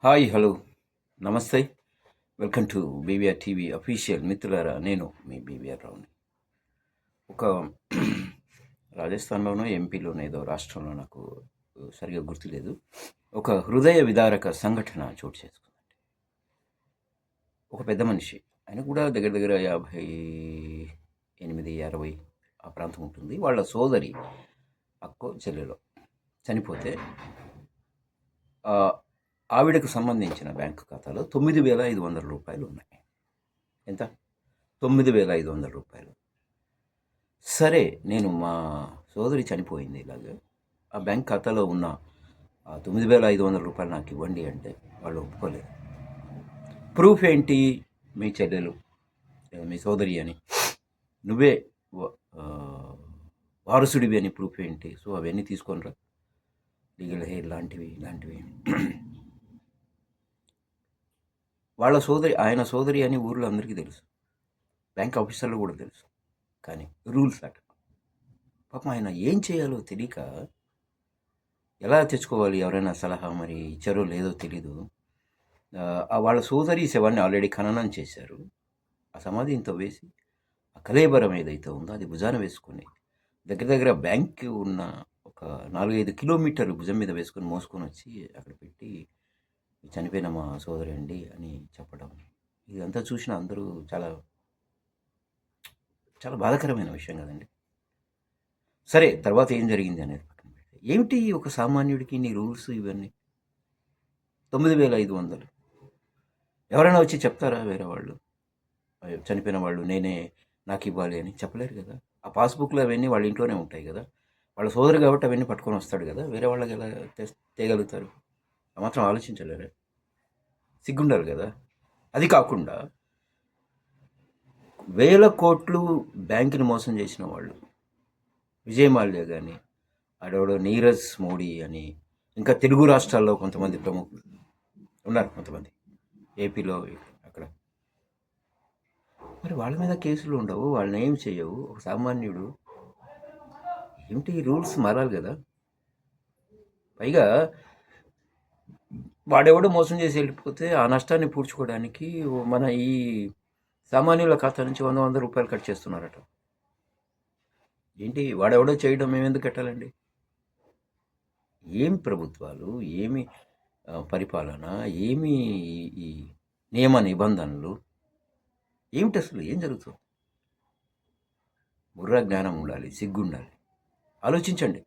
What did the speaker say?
Hi hello నమస్తే. Welcome to BVR TV official. మిత్రులారా, నేను మీ బీవీఆర్ రావుని. ఒక రాజస్థాన్లోనో ఎంపీలోనో ఏదో రాష్ట్రంలో నాకు సరిగా గుర్తులేదు, ఒక హృదయ విదారక సంఘటన చోటు చేసుకుందండి. ఒక పెద్ద మనిషి, ఆయన కూడా దగ్గర దగ్గర 58, 60 ఆ ప్రాంతం ఉంటుంది. వాళ్ళ సోదరి అక్కో చెల్లెలో చనిపోతే ఆవిడకు సంబంధించిన బ్యాంకు ఖాతాలో 9,500 రూపాయలు ఉన్నాయి. ఎంత? 9,500 రూపాయలు. సరే, నేను మా సోదరి చనిపోయింది, ఇలాగ ఆ బ్యాంక్ ఖాతాలో ఉన్న 9,500 రూపాయలు నాకు ఇవ్వండి అంటే వాళ్ళు ఒప్పుకోలేదు. ప్రూఫ్ ఏంటి? మీ చెల్లెలు, మీ సోదరి అని, నువ్వే వారసుడివి అని ప్రూఫ్ ఏంటి? సో అవన్నీ తీసుకొని రా, లీగల్ హెయిర్ లాంటివి ఇలాంటివి. వాళ్ళ సోదరి, ఆయన సోదరి అని ఊర్లో అందరికీ తెలుసు, బ్యాంక్ ఆఫీసర్లు కూడా తెలుసు. కానీ రూల్స్ అట. పాపం ఆయన ఏం చేయాలో తెలియక, ఎలా తెచ్చుకోవాలి, ఎవరైనా సలహా మరి ఇచ్చారో లేదో తెలీదు. వాళ్ళ సోదరి శవాన్ని ఆల్రెడీ ఖననం చేశారు. ఆ సమాధిని తవ్వేసి ఆ కళేబరం ఏదైతే ఉందో అది భుజాన వేసుకొని దగ్గర దగ్గర బ్యాంక్ ఉన్న ఒక 4-5 కిలోమీటర్లు భుజం మీద వేసుకొని మోసుకొని వచ్చి అక్కడ పెట్టి, చనిపోయిన మా సోదరి అండి అని చెప్పడం. ఇదంతా చూసిన అందరూ చాలా చాలా బాధాకరమైన విషయం కదండి. సరే, తర్వాత ఏం జరిగింది అనేది పక్కన పెడితే, ఏమిటి ఒక సామాన్యుడికి నీ రూల్స్ ఇవన్నీ? 9,500 ఎవరైనా వచ్చి చెప్తారా? వేరే వాళ్ళు, చనిపోయిన వాళ్ళు, నేనే నాకు ఇవ్వాలి అని చెప్పలేరు కదా. ఆ పాస్బుక్లు అవన్నీ వాళ్ళ ఇంట్లోనే ఉంటాయి కదా. వాళ్ళ సోదరు కాబట్టి అవన్నీ పట్టుకొని వస్తాడు కదా. వేరే వాళ్ళకి ఎలా తేగలుగుతారు? ఆ మాత్రం ఆలోచించలేరు, సిగ్గుండారు కదా. అది కాకుండా వేల కోట్లు బ్యాంకుని మోసం చేసిన వాళ్ళు, విజయ్ మాల్యా కానీ, ఆడవాడు నీరజ్ మోడీ అని, ఇంకా తెలుగు రాష్ట్రాల్లో కొంతమంది ప్రముఖులు ఉన్నారు, కొంతమంది ఏపీలో అక్కడ. మరి వాళ్ళ మీద కేసులు ఉండవు, వాళ్ళని ఏం చేయవు. ఒక సామాన్యుడు ఏమిటి, రూల్స్ మారాలి కదా. పైగా వాడెవడో మోసం చేసి వెళ్ళిపోతే ఆ నష్టాన్ని పూడ్చుకోవడానికి మన ఈ సామాన్యుల ఖాతా నుంచి 100 రూపాయలు కట్ చేస్తున్నారట. ఏంటి, వాడెవడో చేయడం మేము ఎందుకు కట్టాలండి? ఏం ప్రభుత్వాలు, ఏమి పరిపాలన, ఏమి ఈ నియమ నిబంధనలు, ఏమిటి అసలు? ఏం జరుగుతుంది? బుర్ర జ్ఞానం ఉండాలి, సిగ్గు ఉండాలి. ఆలోచించండి.